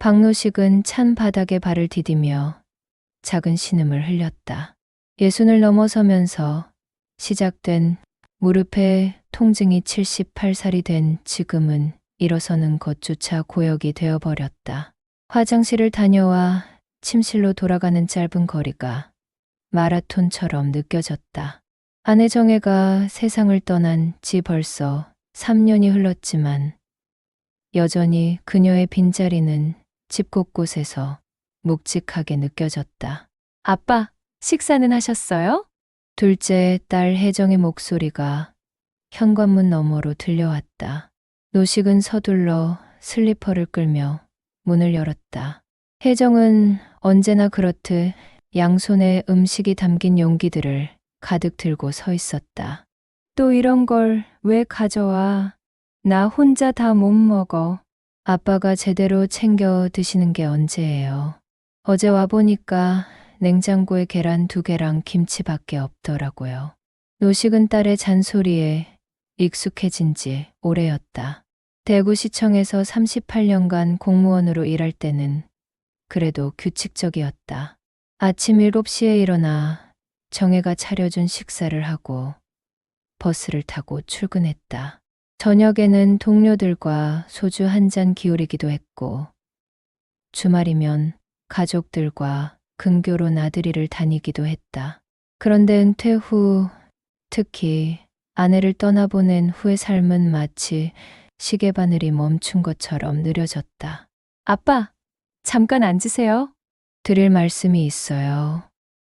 박노식은 찬 바닥에 발을 디디며 작은 신음을 흘렸다. 예순을 넘어서면서 시작된 무릎에 통증이 78살이 된 지금은 일어서는 것조차 고역이 되어버렸다. 화장실을 다녀와 침실로 돌아가는 짧은 거리가 마라톤처럼 느껴졌다. 아내 정혜가 세상을 떠난 지 벌써 3년이 흘렀지만 여전히 그녀의 빈자리는 집 곳곳에서 묵직하게 느껴졌다. 아빠, 식사는 하셨어요? 둘째 딸 혜정의 목소리가 현관문 너머로 들려왔다. 노식은 서둘러 슬리퍼를 끌며 문을 열었다. 혜정은 언제나 그렇듯 양손에 음식이 담긴 용기들을 가득 들고 서 있었다. 또 이런 걸 왜 가져와? 나 혼자 다 못 먹어. 아빠가 제대로 챙겨 드시는 게 언제예요? 어제 와보니까 냉장고에 계란 2개랑 김치밖에 없더라고요. 노식은 딸의 잔소리에 익숙해진 지 오래였다. 대구시청에서 38년간 공무원으로 일할 때는 그래도 규칙적이었다. 아침 7시에 일어나 정혜가 차려준 식사를 하고 버스를 타고 출근했다. 저녁에는 동료들과 소주 한 잔 기울이기도 했고 주말이면 가족들과 근교로 나들이를 다니기도 했다. 그런데 은퇴 후, 특히 아내를 떠나보낸 후의 삶은 마치 시계바늘이 멈춘 것처럼 느려졌다. 아빠, 잠깐 앉으세요. 드릴 말씀이 있어요.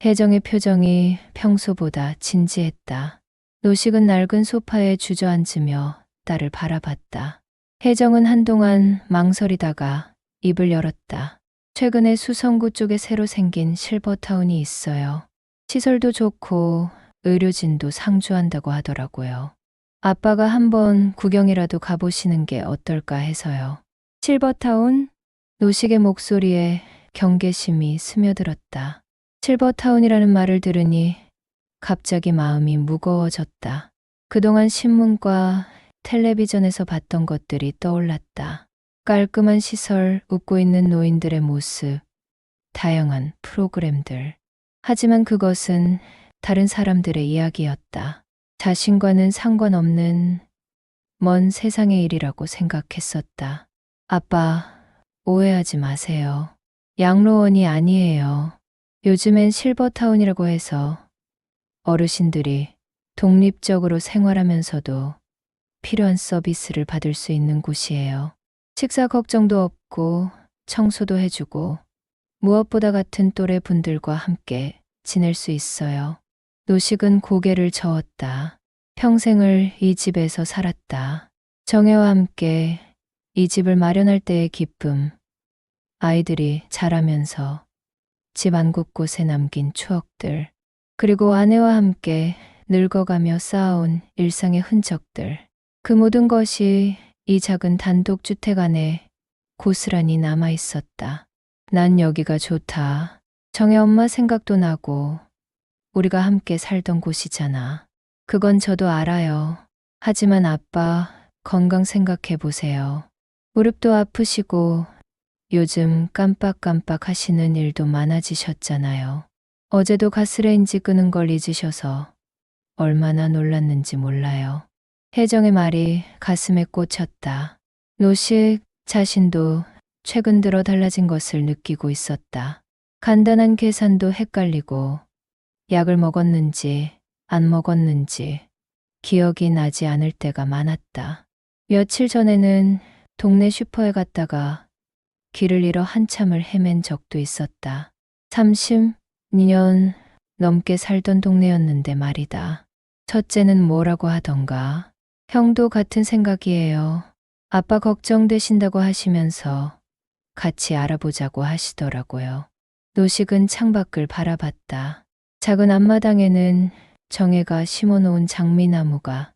혜정의 표정이 평소보다 진지했다. 노식은 낡은 소파에 주저앉으며 딸을 바라봤다. 혜정은 한동안 망설이다가 입을 열었다. 최근에 수성구 쪽에 새로 생긴 실버타운이 있어요. 시설도 좋고 의료진도 상주한다고 하더라고요. 아빠가 한번 구경이라도 가보시는 게 어떨까 해서요. 실버타운? 노식의 목소리에 경계심이 스며들었다. 실버타운이라는 말을 들으니 갑자기 마음이 무거워졌다. 그동안 신문과 텔레비전에서 봤던 것들이 떠올랐다. 깔끔한 시설, 웃고 있는 노인들의 모습, 다양한 프로그램들. 하지만 그것은 다른 사람들의 이야기였다. 자신과는 상관없는 먼 세상의 일이라고 생각했었다. 아빠, 오해하지 마세요. 양로원이 아니에요. 요즘엔 실버타운이라고 해서 어르신들이 독립적으로 생활하면서도 필요한 서비스를 받을 수 있는 곳이에요. 식사 걱정도 없고 청소도 해주고 무엇보다 같은 또래 분들과 함께 지낼 수 있어요. 노식은 고개를 저었다. 평생을 이 집에서 살았다. 정혜와 함께 이 집을 마련할 때의 기쁨, 아이들이 자라면서 집 안 곳곳에 남긴 추억들, 그리고 아내와 함께 늙어가며 쌓아온 일상의 흔적들. 그 모든 것이 이 작은 단독주택 안에 고스란히 남아 있었다. 난 여기가 좋다. 정혜 엄마 생각도 나고 우리가 함께 살던 곳이잖아. 그건 저도 알아요. 하지만 아빠 건강 생각해 보세요. 무릎도 아프시고 요즘 깜빡깜빡 하시는 일도 많아지셨잖아요. 어제도 가스레인지 끄는 걸 잊으셔서 얼마나 놀랐는지 몰라요. 혜정의 말이 가슴에 꽂혔다. 노식 자신도 최근 들어 달라진 것을 느끼고 있었다. 간단한 계산도 헷갈리고 약을 먹었는지 안 먹었는지 기억이 나지 않을 때가 많았다. 며칠 전에는 동네 슈퍼에 갔다가 길을 잃어 한참을 헤맨 적도 있었다. 30년 넘게 살던 동네였는데 말이다. 첫째는 뭐라고 하던가. 형도 같은 생각이에요. 아빠 걱정되신다고 하시면서 같이 알아보자고 하시더라고요. 노식은 창밖을 바라봤다. 작은 앞마당에는 정혜가 심어놓은 장미나무가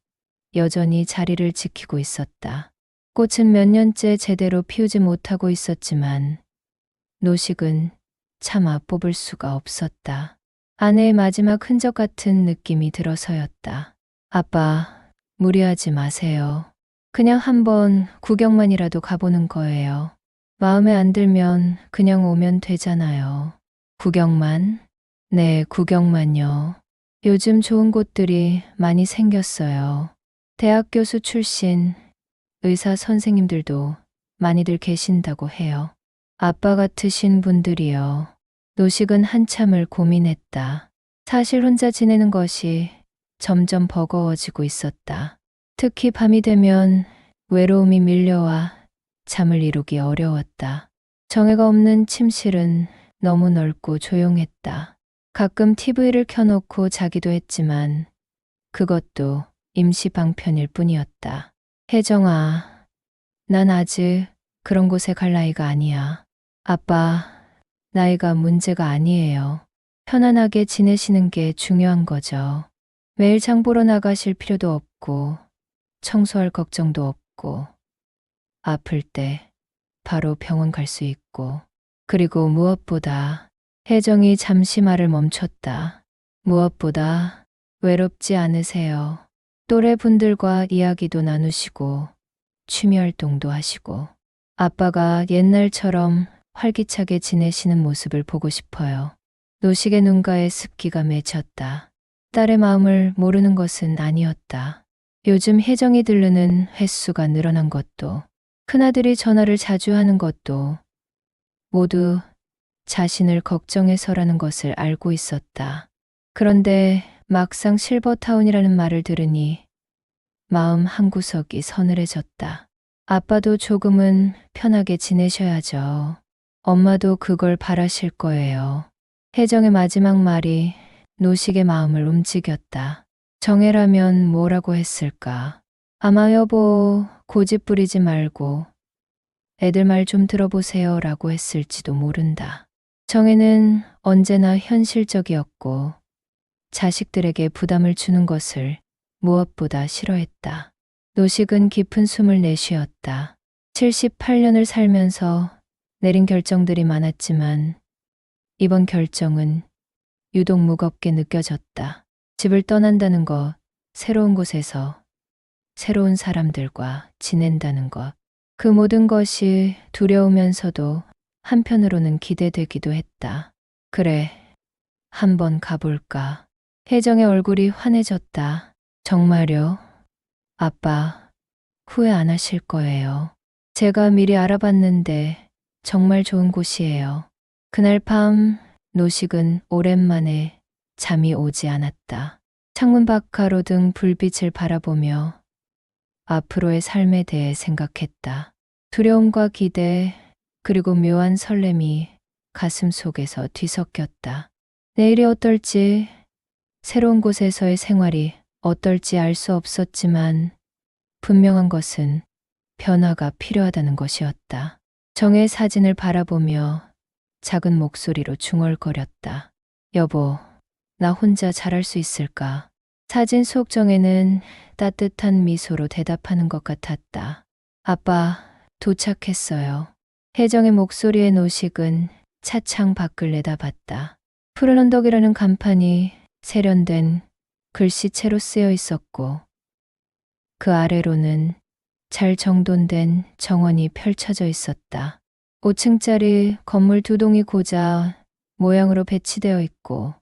여전히 자리를 지키고 있었다. 꽃은 몇 년째 제대로 피우지 못하고 있었지만 노식은 차마 뽑을 수가 없었다. 아내의 마지막 흔적 같은 느낌이 들어서였다. 아빠, 무리하지 마세요. 그냥 한번 구경만이라도 가보는 거예요. 마음에 안 들면 그냥 오면 되잖아요. 구경만? 네, 구경만요. 요즘 좋은 곳들이 많이 생겼어요. 대학 교수 출신 의사 선생님들도 많이들 계신다고 해요. 아빠 같으신 분들이요. 노식은 한참을 고민했다. 사실 혼자 지내는 것이 점점 버거워지고 있었다. 특히 밤이 되면 외로움이 밀려와 잠을 이루기 어려웠다. 정해가 없는 침실은 너무 넓고 조용했다. 가끔 TV를 켜놓고 자기도 했지만 그것도 임시 방편일 뿐이었다. 혜정아, 난 아직 그런 곳에 갈 나이가 아니야. 아빠, 나이가 문제가 아니에요. 편안하게 지내시는 게 중요한 거죠. 매일 장 보러 나가실 필요도 없고, 청소할 걱정도 없고, 아플 때 바로 병원 갈 수 있고, 그리고 무엇보다 혜정이 잠시 말을 멈췄다. 무엇보다 외롭지 않으세요. 또래 분들과 이야기도 나누시고, 취미 활동도 하시고, 아빠가 옛날처럼 활기차게 지내시는 모습을 보고 싶어요. 노식의 눈가에 습기가 맺혔다. 딸의 마음을 모르는 것은 아니었다. 요즘 혜정이 들르는 횟수가 늘어난 것도, 큰아들이 전화를 자주 하는 것도 모두 자신을 걱정해서라는 것을 알고 있었다. 그런데 막상 실버타운이라는 말을 들으니 마음 한구석이 서늘해졌다. 아빠도 조금은 편하게 지내셔야죠. 엄마도 그걸 바라실 거예요. 혜정의 마지막 말이 노식의 마음을 움직였다. 정혜라면 뭐라고 했을까? 아마 여보, 고집 부리지 말고 애들 말 좀 들어보세요 라고 했을지도 모른다. 정혜는 언제나 현실적이었고 자식들에게 부담을 주는 것을 무엇보다 싫어했다. 노식은 깊은 숨을 내쉬었다. 78년을 살면서 내린 결정들이 많았지만 이번 결정은 유독 무겁게 느껴졌다. 집을 떠난다는 것, 새로운 곳에서 새로운 사람들과 지낸다는 것. 그 모든 것이 두려우면서도 한편으로는 기대되기도 했다. 그래, 한번 가볼까. 혜정의 얼굴이 환해졌다. 정말요? 아빠, 후회 안 하실 거예요. 제가 미리 알아봤는데 정말 좋은 곳이에요. 그날 밤 노식은 오랜만에 잠이 오지 않았다. 창문 밖 가로등 불빛을 바라보며 앞으로의 삶에 대해 생각했다. 두려움과 기대, 그리고 묘한 설렘이 가슴 속에서 뒤섞였다. 내일이 어떨지, 새로운 곳에서의 생활이 어떨지 알 수 없었지만 분명한 것은 변화가 필요하다는 것이었다. 정의 사진을 바라보며 작은 목소리로 중얼거렸다. 여보, 나 혼자 잘할 수 있을까? 사진 속 정혜는 따뜻한 미소로 대답하는 것 같았다. 아빠, 도착했어요. 혜정의 목소리의 노식은 차창 밖을 내다봤다. 푸른 언덕이라는 간판이 세련된 글씨체로 쓰여 있었고 그 아래로는 잘 정돈된 정원이 펼쳐져 있었다. 5층짜리 건물 두 동이 고자 모양으로 배치되어 있고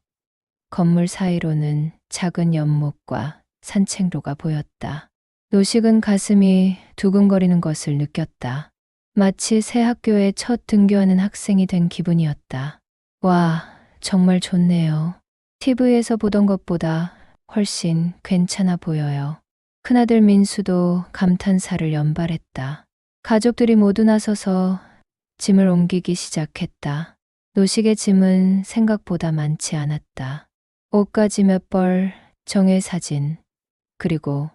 건물 사이로는 작은 연못과 산책로가 보였다. 노식은 가슴이 두근거리는 것을 느꼈다. 마치 새 학교에 첫 등교하는 학생이 된 기분이었다. 와, 정말 좋네요. TV에서 보던 것보다 훨씬 괜찮아 보여요. 큰아들 민수도 감탄사를 연발했다. 가족들이 모두 나서서 짐을 옮기기 시작했다. 노식의 짐은 생각보다 많지 않았다. 옷가지 몇 벌, 정의 사진, 그리고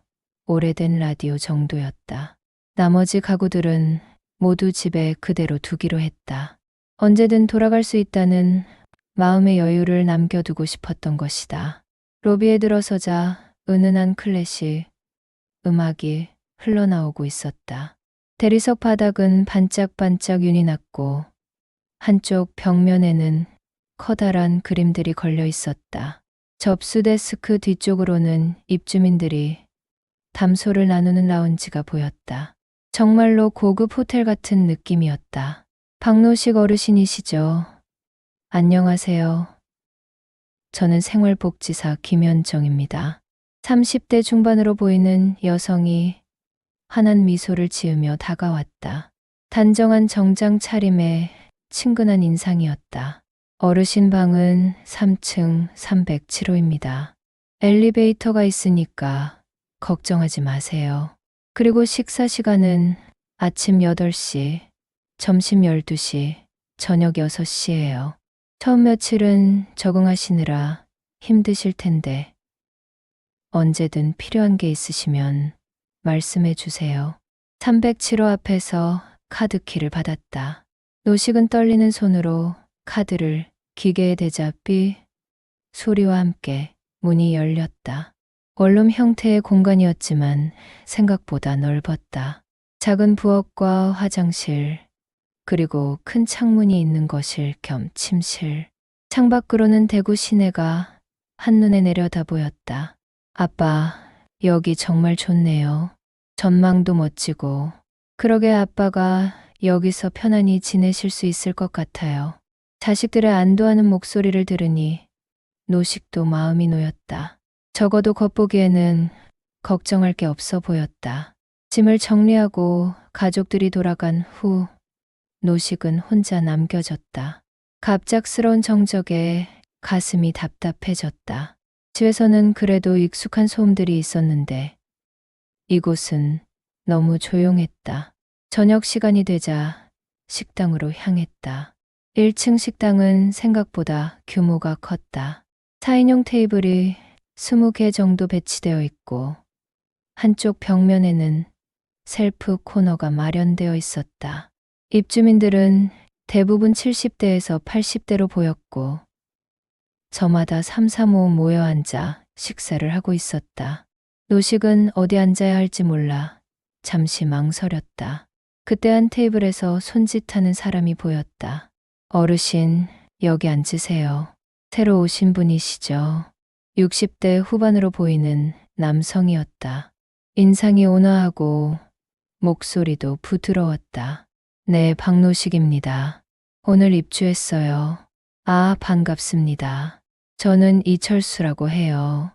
오래된 라디오 정도였다. 나머지 가구들은 모두 집에 그대로 두기로 했다. 언제든 돌아갈 수 있다는 마음의 여유를 남겨두고 싶었던 것이다. 로비에 들어서자 은은한 클래식 음악이 흘러나오고 있었다. 대리석 바닥은 반짝반짝 윤이 났고 한쪽 벽면에는 커다란 그림들이 걸려 있었다. 접수 데스크 뒤쪽으로는 입주민들이 담소를 나누는 라운지가 보였다. 정말로 고급 호텔 같은 느낌이었다. 박노식 어르신이시죠? 안녕하세요. 저는 생활복지사 김현정입니다. 30대 중반으로 보이는 여성이 환한 미소를 지으며 다가왔다. 단정한 정장 차림에 친근한 인상이었다. 어르신 방은 3층 307호입니다. 엘리베이터가 있으니까 걱정하지 마세요. 그리고 식사 시간은 아침 8시, 점심 12시, 저녁 6시예요. 처음 며칠은 적응하시느라 힘드실 텐데 언제든 필요한 게 있으시면 말씀해 주세요. 307호 앞에서 카드키를 받았다. 노식은 떨리는 손으로 카드를 기계에 대자 삐 소리와 함께 문이 열렸다. 원룸 형태의 공간이었지만 생각보다 넓었다. 작은 부엌과 화장실, 그리고 큰 창문이 있는 거실 겸 침실. 창밖으로는 대구 시내가 한눈에 내려다 보였다. 아빠, 여기 정말 좋네요. 전망도 멋지고. 그러게 아빠가 여기서 편안히 지내실 수 있을 것 같아요. 자식들의 안도하는 목소리를 들으니 노식도 마음이 놓였다. 적어도 겉보기에는 걱정할 게 없어 보였다. 짐을 정리하고 가족들이 돌아간 후 노식은 혼자 남겨졌다. 갑작스러운 정적에 가슴이 답답해졌다. 집에서는 그래도 익숙한 소음들이 있었는데 이곳은 너무 조용했다. 저녁 시간이 되자 식당으로 향했다. 1층 식당은 생각보다 규모가 컸다. 4인용 테이블이 20개 정도 배치되어 있고 한쪽 벽면에는 셀프 코너가 마련되어 있었다. 입주민들은 대부분 70대에서 80대로 보였고 저마다 3, 4, 5 모여 앉아 식사를 하고 있었다. 노식은 어디 앉아야 할지 몰라 잠시 망설였다. 그때 한 테이블에서 손짓하는 사람이 보였다. 어르신, 여기 앉으세요. 새로 오신 분이시죠? 60대 후반으로 보이는 남성이었다. 인상이 온화하고 목소리도 부드러웠다. 네, 박노식입니다. 오늘 입주했어요. 아, 반갑습니다. 저는 이철수라고 해요.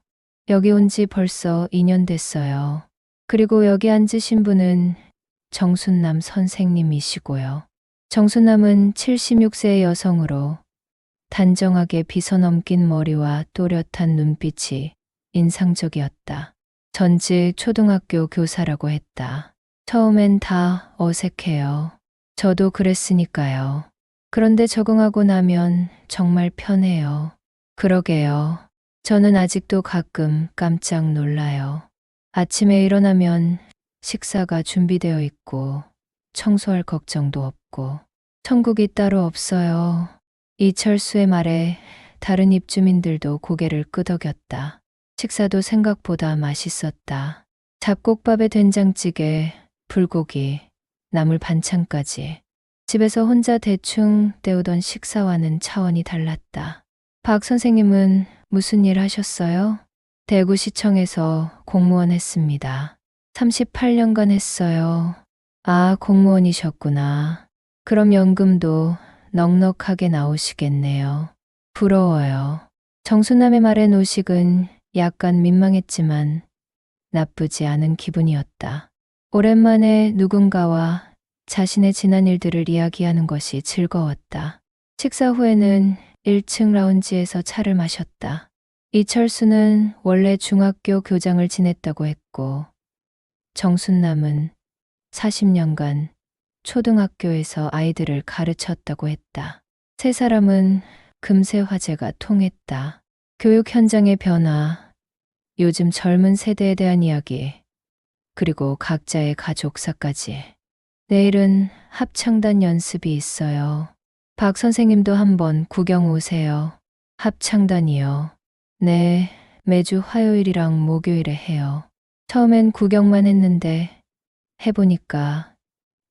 여기 온 지 벌써 2년 됐어요. 그리고 여기 앉으신 분은 정순남 선생님이시고요. 정순남은 76세의 여성으로 단정하게 빗어넘긴 머리와 또렷한 눈빛이 인상적이었다. 전직 초등학교 교사라고 했다. 처음엔 다 어색해요. 저도 그랬으니까요. 그런데 적응하고 나면 정말 편해요. 그러게요. 저는 아직도 가끔 깜짝 놀라요. 아침에 일어나면 식사가 준비되어 있고 청소할 걱정도 없고 천국이 따로 없어요. 이철수의 말에 다른 입주민들도 고개를 끄덕였다. 식사도 생각보다 맛있었다. 잡곡밥에 된장찌개, 불고기, 나물 반찬까지. 집에서 혼자 대충 때우던 식사와는 차원이 달랐다. 박 선생님은 무슨 일 하셨어요? 대구시청에서 공무원 했습니다. 38년간 했어요. 아, 공무원이셨구나. 그럼 연금도 넉넉하게 나오시겠네요. 부러워요. 정순남의 말에 노식은 약간 민망했지만 나쁘지 않은 기분이었다. 오랜만에 누군가와 자신의 지난 일들을 이야기하는 것이 즐거웠다. 식사 후에는 1층 라운지에서 차를 마셨다. 이철수는 원래 중학교 교장을 지냈다고 했고 정순남은 40년간 초등학교에서 아이들을 가르쳤다고 했다. 세 사람은 금세 화제가 통했다. 교육 현장의 변화, 요즘 젊은 세대에 대한 이야기, 그리고 각자의 가족사까지. 내일은 합창단 연습이 있어요. 박 선생님도 한번 구경 오세요. 합창단이요. 네, 매주 화요일이랑 목요일에 해요. 처음엔 구경만 했는데 해보니까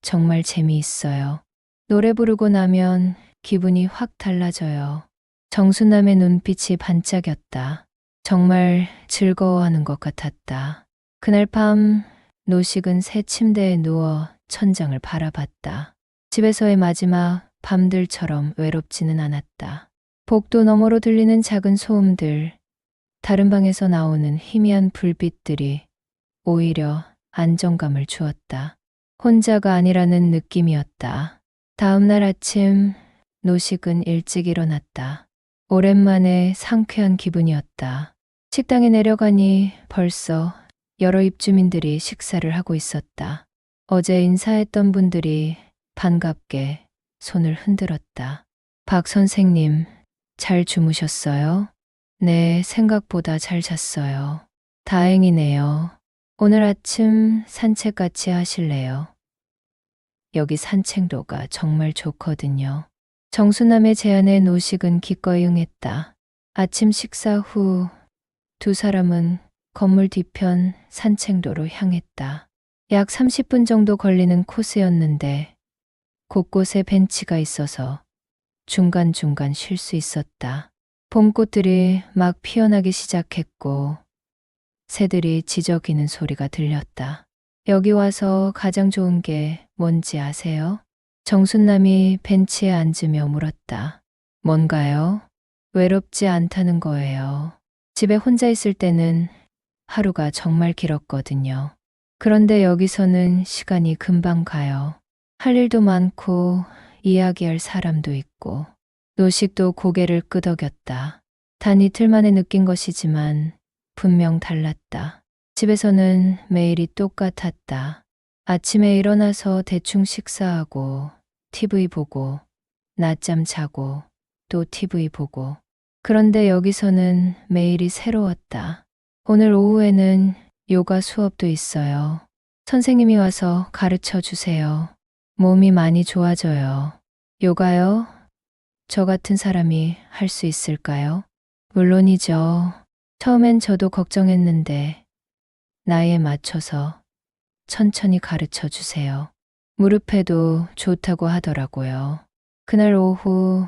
정말 재미있어요. 노래 부르고 나면 기분이 확 달라져요. 정순남의 눈빛이 반짝였다. 정말 즐거워하는 것 같았다. 그날 밤 노식은 새 침대에 누워 천장을 바라봤다. 집에서의 마지막 밤들처럼 외롭지는 않았다. 복도 너머로 들리는 작은 소음들, 다른 방에서 나오는 희미한 불빛들이 오히려 안정감을 주었다. 혼자가 아니라는 느낌이었다. 다음 날 아침, 노식은 일찍 일어났다. 오랜만에 상쾌한 기분이었다. 식당에 내려가니 벌써 여러 입주민들이 식사를 하고 있었다. 어제 인사했던 분들이 반갑게 손을 흔들었다. 박 선생님, 잘 주무셨어요? 네, 생각보다 잘 잤어요. 다행이네요. 오늘 아침 산책 같이 하실래요? 여기 산책로가 정말 좋거든요. 정순남의 제안에 노식은 기꺼이 응했다. 아침 식사 후 두 사람은 건물 뒤편 산책로로 향했다. 약 30분 정도 걸리는 코스였는데 곳곳에 벤치가 있어서 중간중간 쉴 수 있었다. 봄꽃들이 막 피어나기 시작했고 새들이 지저귀는 소리가 들렸다. 여기 와서 가장 좋은 게 뭔지 아세요? 정순남이 벤치에 앉으며 물었다. 뭔가요? 외롭지 않다는 거예요. 집에 혼자 있을 때는 하루가 정말 길었거든요. 그런데 여기서는 시간이 금방 가요. 할 일도 많고 이야기할 사람도 있고. 노식도 고개를 끄덕였다. 단 이틀 만에 느낀 것이지만 분명 달랐다. 집에서는 매일이 똑같았다. 아침에 일어나서 대충 식사하고 TV 보고 낮잠 자고 또 TV 보고. 그런데 여기서는 매일이 새로웠다. 오늘 오후에는 요가 수업도 있어요. 선생님이 와서 가르쳐 주세요. 몸이 많이 좋아져요. 요가요? 저 같은 사람이 할 수 있을까요? 물론이죠. 처음엔 저도 걱정했는데 나이에 맞춰서 천천히 가르쳐 주세요. 무릎에도 좋다고 하더라고요. 그날 오후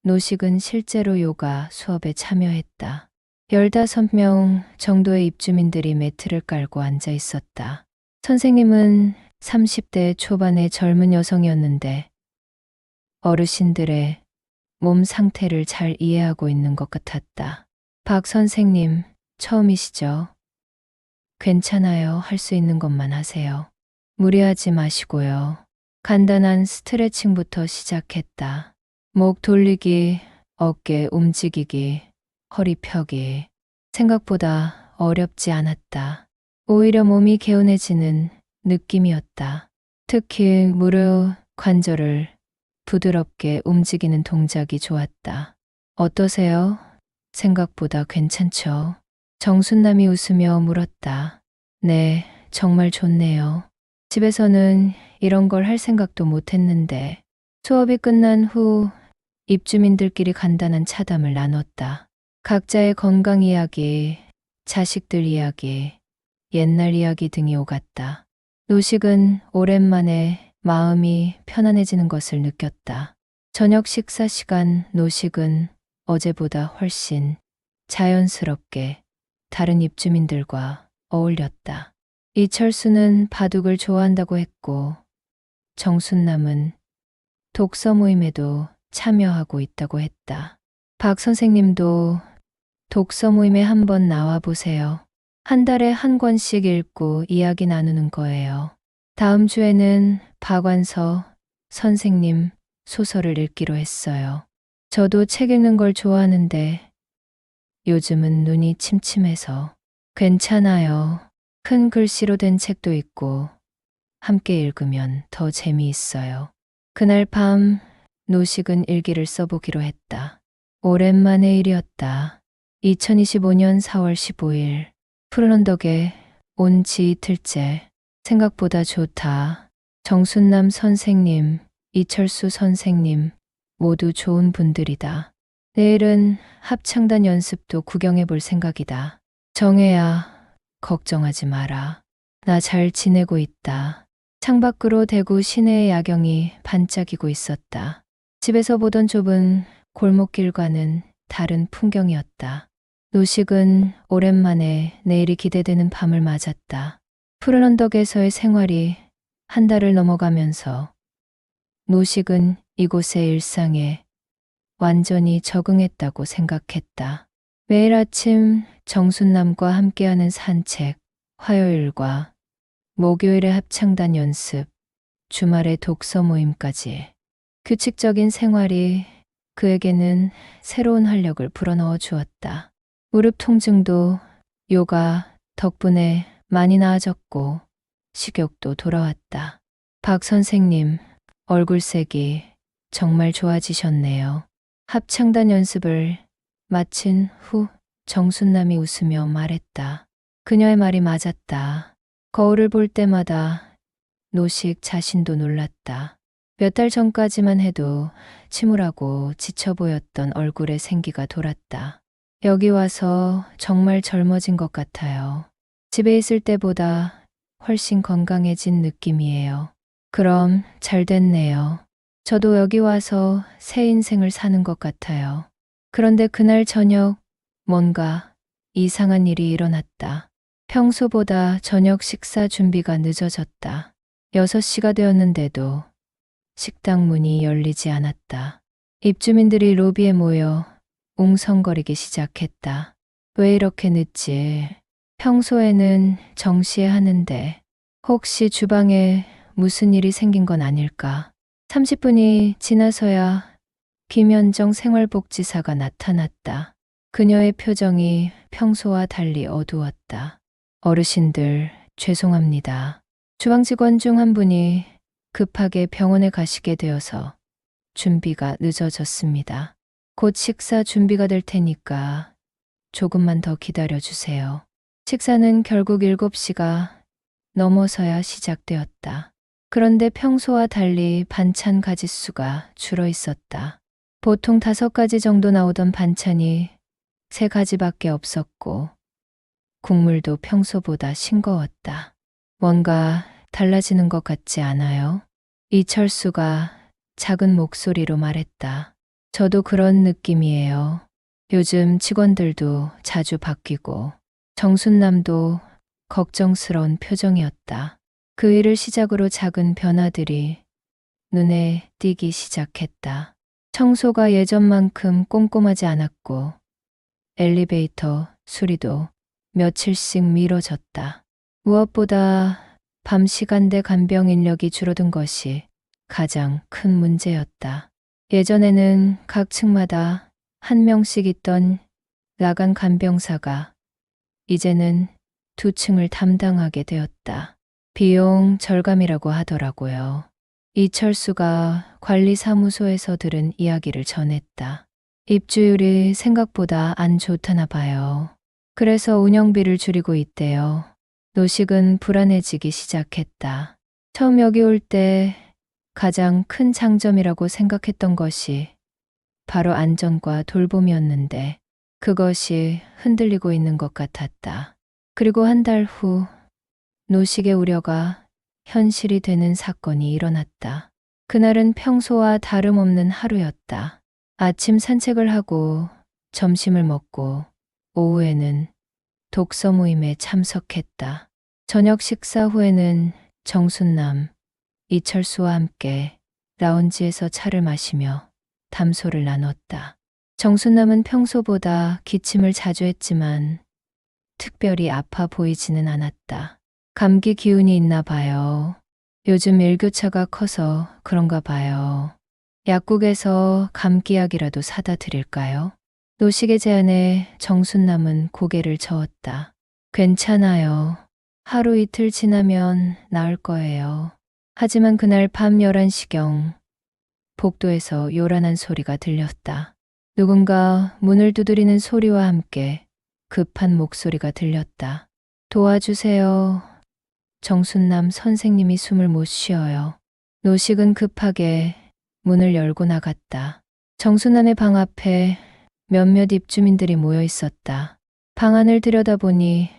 노식은 실제로 요가 수업에 참여했다. 15명 정도의 입주민들이 매트를 깔고 앉아 있었다. 선생님은 30대 초반의 젊은 여성이었는데 어르신들의 몸 상태를 잘 이해하고 있는 것 같았다. 박 선생님, 처음이시죠? 괜찮아요. 할 수 있는 것만 하세요. 무리하지 마시고요. 간단한 스트레칭부터 시작했다. 목 돌리기, 어깨 움직이기, 허리 펴기. 생각보다 어렵지 않았다. 오히려 몸이 개운해지는 느낌이었다. 특히 무릎 관절을 부드럽게 움직이는 동작이 좋았다. 어떠세요? 생각보다 괜찮죠? 정순남이 웃으며 물었다. 네, 정말 좋네요. 집에서는 이런 걸 할 생각도 못 했는데. 수업이 끝난 후 입주민들끼리 간단한 차담을 나눴다. 각자의 건강 이야기, 자식들 이야기, 옛날 이야기 등이 오갔다. 노식은 오랜만에 마음이 편안해지는 것을 느꼈다. 저녁 식사 시간 노식은 어제보다 훨씬 자연스럽게 다른 입주민들과 어울렸다. 이철수는 바둑을 좋아한다고 했고 정순남은 독서 모임에도 참여하고 있다고 했다. 박 선생님도 독서 모임에 한번 나와 보세요. 한 달에 한 권씩 읽고 이야기 나누는 거예요. 다음 주에는 박완서 선생님 소설을 읽기로 했어요. 저도 책 읽는 걸 좋아하는데 요즘은 눈이 침침해서. 괜찮아요. 큰 글씨로 된 책도 있고 함께 읽으면 더 재미있어요. 그날 밤 노식은 일기를 써보기로 했다. 오랜만의 일이었다. 2025년 4월 15일 푸른 언덕에 온 지 이틀째. 생각보다 좋다. 정순남 선생님, 이철수 선생님 모두 좋은 분들이다. 내일은 합창단 연습도 구경해 볼 생각이다. 정혜야, 걱정하지 마라. 나 잘 지내고 있다. 창밖으로 대구 시내의 야경이 반짝이고 있었다. 집에서 보던 좁은 골목길과는 다른 풍경이었다. 노식은 오랜만에 내일이 기대되는 밤을 맞았다. 푸른 언덕에서의 생활이 한 달을 넘어가면서 노식은 이곳의 일상에 완전히 적응했다고 생각했다. 매일 아침 정순남과 함께하는 산책, 화요일과 목요일의 합창단 연습, 주말의 독서 모임까지 규칙적인 생활이 그에게는 새로운 활력을 불어넣어 주었다. 무릎 통증도 요가 덕분에 많이 나아졌고 식욕도 돌아왔다. 박 선생님, 얼굴색이 정말 좋아지셨네요. 합창단 연습을 마친 후 정순남이 웃으며 말했다. 그녀의 말이 맞았다. 거울을 볼 때마다 노식 자신도 놀랐다. 몇 달 전까지만 해도 침울하고 지쳐 보였던 얼굴에 생기가 돌았다. 여기 와서 정말 젊어진 것 같아요. 집에 있을 때보다 훨씬 건강해진 느낌이에요. 그럼 잘 됐네요. 저도 여기 와서 새 인생을 사는 것 같아요. 그런데 그날 저녁 뭔가 이상한 일이 일어났다. 평소보다 저녁 식사 준비가 늦어졌다. 6시가 되었는데도 식당 문이 열리지 않았다. 입주민들이 로비에 모여 웅성거리기 시작했다. 왜 이렇게 늦지? 평소에는 정시에 하는데 혹시 주방에 무슨 일이 생긴 건 아닐까? 30분이 지나서야 김현정 생활복지사가 나타났다. 그녀의 표정이 평소와 달리 어두웠다. 어르신들, 죄송합니다. 주방 직원 중 한 분이 급하게 병원에 가시게 되어서 준비가 늦어졌습니다. 곧 식사 준비가 될 테니까 조금만 더 기다려 주세요. 식사는 결국 7시가 넘어서야 시작되었다. 그런데 평소와 달리 반찬 가짓수가 줄어 있었다. 보통 5가지 정도 나오던 반찬이 3가지밖에 없었고 국물도 평소보다 싱거웠다. 뭔가 달라지는 것 같지 않아요? 이철수가 작은 목소리로 말했다. 저도 그런 느낌이에요. 요즘 직원들도 자주 바뀌고 정순남도 걱정스러운 표정이었다. 그 일을 시작으로 작은 변화들이 눈에 띄기 시작했다. 청소가 예전만큼 꼼꼼하지 않았고 엘리베이터 수리도 며칠씩 미뤄졌다. 무엇보다 밤 시간대 간병 인력이 줄어든 것이 가장 큰 문제였다. 예전에는 각 층마다 한 명씩 있던 야간 간병사가 이제는 2층을 담당하게 되었다. 비용 절감이라고 하더라고요. 이철수가 관리사무소에서 들은 이야기를 전했다. 입주율이 생각보다 안 좋다나 봐요. 그래서 운영비를 줄이고 있대요. 노식은 불안해지기 시작했다. 처음 여기 올 때 가장 큰 장점이라고 생각했던 것이 바로 안전과 돌봄이었는데 그것이 흔들리고 있는 것 같았다. 그리고 한 달 후 노식의 우려가 현실이 되는 사건이 일어났다. 그날은 평소와 다름없는 하루였다. 아침 산책을 하고 점심을 먹고 오후에는 독서 모임에 참석했다. 저녁 식사 후에는 정순남, 이철수와 함께 라운지에서 차를 마시며 담소를 나눴다. 정순남은 평소보다 기침을 자주 했지만 특별히 아파 보이지는 않았다. 감기 기운이 있나 봐요. 요즘 일교차가 커서 그런가 봐요. 약국에서 감기약이라도 사다 드릴까요? 노식의 제안에 정순남은 고개를 저었다. 괜찮아요. 하루 이틀 지나면 나을 거예요. 하지만 그날 밤 11시경 복도에서 요란한 소리가 들렸다. 누군가 문을 두드리는 소리와 함께 급한 목소리가 들렸다. 도와주세요. 정순남 선생님이 숨을 못 쉬어요. 노식은 급하게 문을 열고 나갔다. 정순남의 방 앞에 몇몇 입주민들이 모여 있었다. 방 안을 들여다보니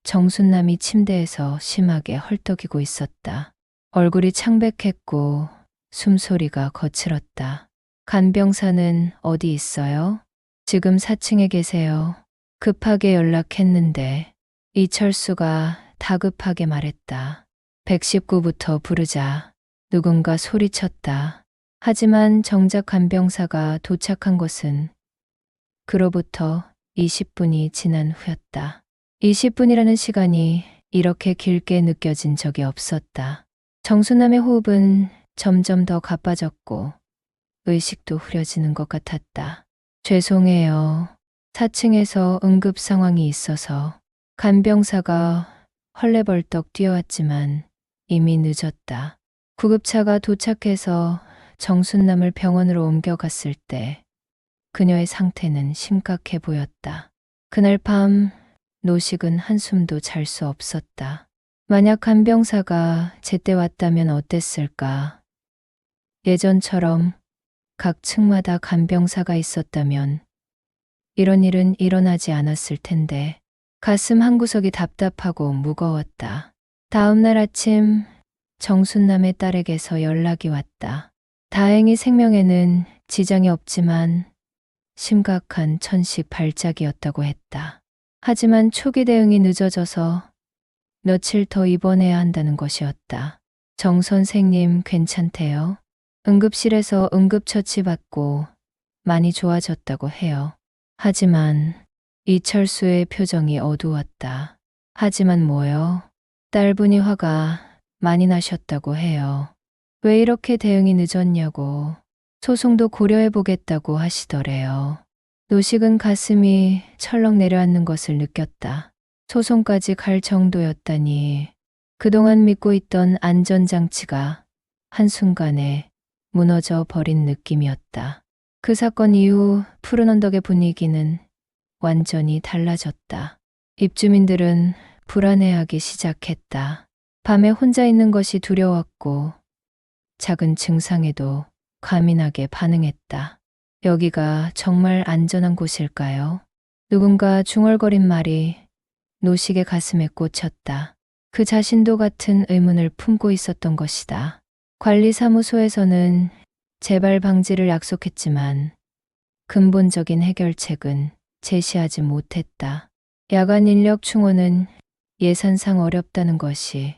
정순남이 침대에서 심하게 헐떡이고 있었다. 얼굴이 창백했고 숨소리가 거칠었다. 간병사는 어디 있어요? 지금 4층에 계세요. 급하게 연락했는데 이철수가 다급하게 말했다. 119부터 부르자. 누군가 소리쳤다. 하지만 정작 간병사가 도착한 것은 그로부터 20분이 지난 후였다. 20분이라는 시간이 이렇게 길게 느껴진 적이 없었다. 정순남의 호흡은 점점 더 가빠졌고 의식도 흐려지는 것 같았다. 죄송해요. 4층에서 응급 상황이 있어서 간병사가 헐레벌떡 뛰어왔지만 이미 늦었다. 구급차가 도착해서 정순남을 병원으로 옮겨갔을 때 그녀의 상태는 심각해 보였다. 그날 밤 노식은 한숨도 잘 수 없었다. 만약 간병사가 제때 왔다면 어땠을까? 예전처럼 각 층마다 간병사가 있었다면 이런 일은 일어나지 않았을 텐데 가슴 한구석이 답답하고 무거웠다. 다음 날 아침 정순남의 딸에게서 연락이 왔다. 다행히 생명에는 지장이 없지만 심각한 천식 발작이었다고 했다. 하지만 초기 대응이 늦어져서 며칠 더 입원해야 한다는 것이었다. 정 선생님 괜찮대요? 응급실에서 응급처치받고 많이 좋아졌다고 해요. 하지만 이철수의 표정이 어두웠다. 하지만 뭐요? 딸분이 화가 많이 나셨다고 해요. 왜 이렇게 대응이 늦었냐고. 소송도 고려해보겠다고 하시더래요. 노식은 가슴이 철렁 내려앉는 것을 느꼈다. 소송까지 갈 정도였다니. 그동안 믿고 있던 안전장치가 한순간에 무너져 버린 느낌이었다. 그 사건 이후 푸른 언덕의 분위기는 완전히 달라졌다. 입주민들은 불안해하기 시작했다. 밤에 혼자 있는 것이 두려웠고 작은 증상에도 과민하게 반응했다. 여기가 정말 안전한 곳일까요? 누군가 중얼거린 말이 노식의 가슴에 꽂혔다. 그 자신도 같은 의문을 품고 있었던 것이다. 관리사무소에서는 재발 방지를 약속했지만 근본적인 해결책은 제시하지 못했다. 야간 인력 충원은 예산상 어렵다는 것이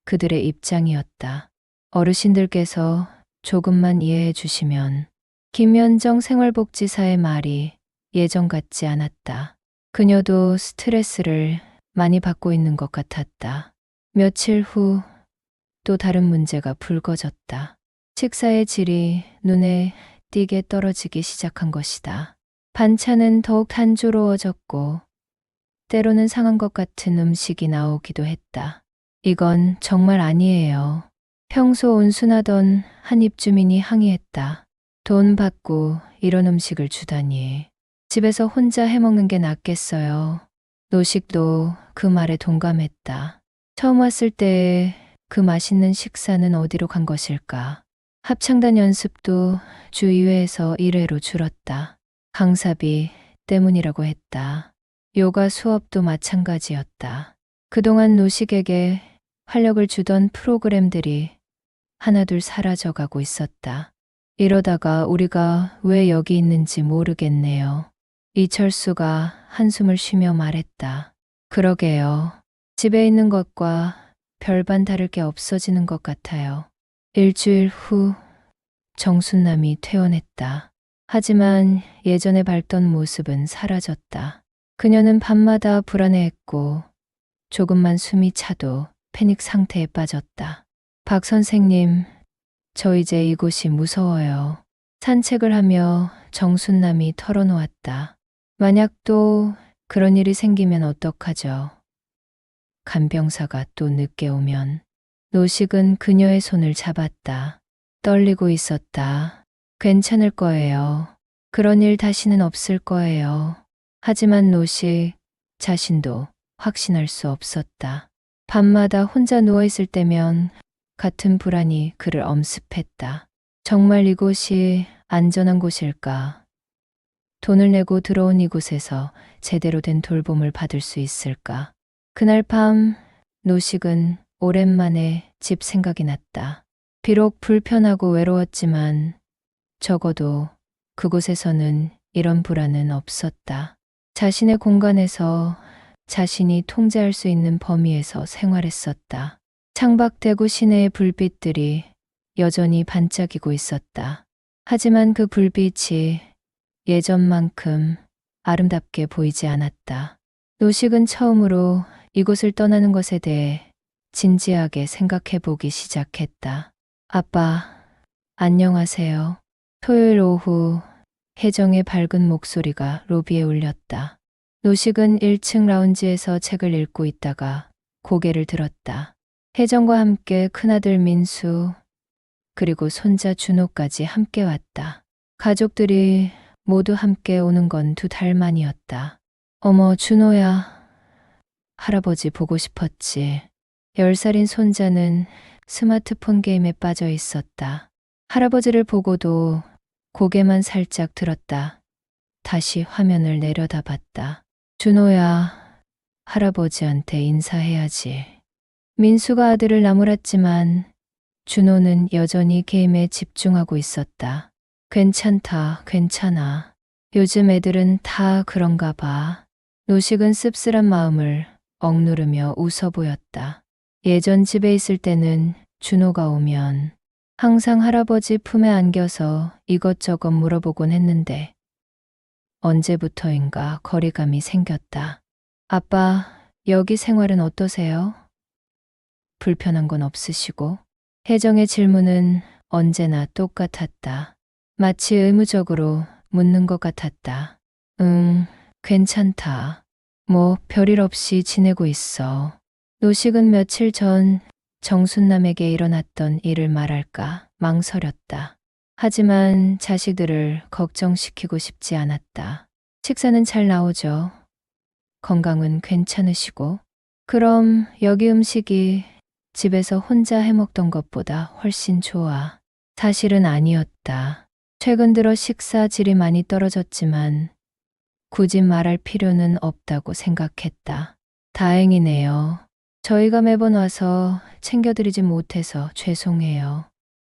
그들의 입장이었다. 어르신들께서 조금만 이해해 주시면. 김현정 생활복지사의 말이 예전 같지 않았다. 그녀도 스트레스를 많이 받고 있는 것 같았다. 며칠 후 또 다른 문제가 불거졌다. 식사의 질이 눈에 띄게 떨어지기 시작한 것이다. 반찬은 더욱 단조로워졌고 때로는 상한 것 같은 음식이 나오기도 했다. 이건 정말 아니에요. 평소 온순하던 한 입주민이 항의했다. 돈 받고 이런 음식을 주다니. 집에서 혼자 해먹는 게 낫겠어요. 노식도 그 말에 동감했다. 처음 왔을 때 그 맛있는 식사는 어디로 간 것일까? 합창단 연습도 주 2회에서 1회로 줄었다. 강사비 때문이라고 했다. 요가 수업도 마찬가지였다. 그동안 노식에게 활력을 주던 프로그램들이 하나둘 사라져가고 있었다. 이러다가 우리가 왜 여기 있는지 모르겠네요. 이철수가 한숨을 쉬며 말했다. 그러게요. 집에 있는 것과 별반 다를 게 없어지는 것 같아요. 일주일 후 정순남이 퇴원했다. 하지만 예전에 밝던 모습은 사라졌다. 그녀는 밤마다 불안해했고 조금만 숨이 차도 패닉 상태에 빠졌다. 박 선생님, 저 이제 이곳이 무서워요. 산책을 하며 정순남이 털어놓았다. 만약 또 그런 일이 생기면 어떡하죠? 간병사가 또 늦게 오면. 노식은 그녀의 손을 잡았다. 떨리고 있었다. 괜찮을 거예요. 그런 일 다시는 없을 거예요. 하지만 노식 자신도 확신할 수 없었다. 밤마다 혼자 누워있을 때면 같은 불안이 그를 엄습했다. 정말 이곳이 안전한 곳일까? 돈을 내고 들어온 이곳에서 제대로 된 돌봄을 받을 수 있을까? 그날 밤 노식은 오랜만에 집 생각이 났다. 비록 불편하고 외로웠지만 적어도 그곳에서는 이런 불안은 없었다. 자신의 공간에서 자신이 통제할 수 있는 범위에서 생활했었다. 창밖 대구 시내의 불빛들이 여전히 반짝이고 있었다. 하지만 그 불빛이 예전만큼 아름답게 보이지 않았다. 노식은 처음으로 이곳을 떠나는 것에 대해 진지하게 생각해 보기 시작했다. 아빠, 안녕하세요. 토요일 오후 혜정의 밝은 목소리가 로비에 울렸다. 노식은 1층 라운지에서 책을 읽고 있다가 고개를 들었다. 혜정과 함께 큰아들 민수, 그리고 손자 준호까지 함께 왔다. 가족들이 모두 함께 오는 건 2달 만이었다. 어머, 준호야. 할아버지 보고 싶었지. 10살인 손자는 스마트폰 게임에 빠져 있었다. 할아버지를 보고도 고개만 살짝 들었다. 다시 화면을 내려다봤다. 준호야, 할아버지한테 인사해야지. 민수가 아들을 나무랐지만 준호는 여전히 게임에 집중하고 있었다. 괜찮다, 괜찮아. 요즘 애들은 다 그런가 봐. 노식은 씁쓸한 마음을 억누르며 웃어 보였다. 예전 집에 있을 때는 준호가 오면 항상 할아버지 품에 안겨서 이것저것 물어보곤 했는데 언제부터인가 거리감이 생겼다. 아빠, 여기 생활은 어떠세요? 불편한 건 없으시고? 혜정의 질문은 언제나 똑같았다. 마치 의무적으로 묻는 것 같았다. 괜찮다. 뭐 별일 없이 지내고 있어. 노식은 며칠 전 정순남에게 일어났던 일을 말할까 망설였다. 하지만 자식들을 걱정시키고 싶지 않았다. 식사는 잘 나오죠. 건강은 괜찮으시고. 그럼 여기 음식이 집에서 혼자 해먹던 것보다 훨씬 좋아. 사실은 아니었다. 최근 들어 식사 질이 많이 떨어졌지만 굳이 말할 필요는 없다고 생각했다. 다행이네요. 저희가 매번 와서 챙겨드리지 못해서 죄송해요.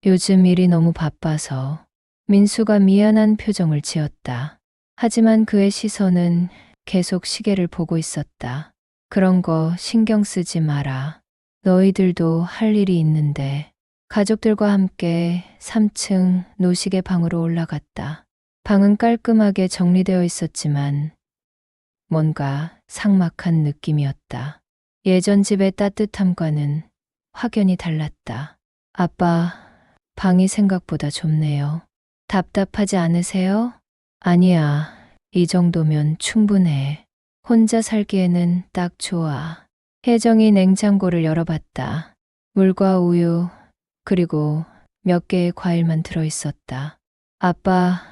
요즘 일이 너무 바빠서. 민수가 미안한 표정을 지었다. 하지만 그의 시선은 계속 시계를 보고 있었다. 그런 거 신경 쓰지 마라. 너희들도 할 일이 있는데. 가족들과 함께 3층 노식의 방으로 올라갔다. 방은 깔끔하게 정리되어 있었지만 뭔가 삭막한 느낌이었다. 예전 집의 따뜻함과는 확연히 달랐다. 아빠, 방이 생각보다 좁네요. 답답하지 않으세요? 아니야, 이 정도면 충분해. 혼자 살기에는 딱 좋아. 혜정이 냉장고를 열어봤다. 물과 우유, 그리고 몇 개의 과일만 들어있었다. 아빠,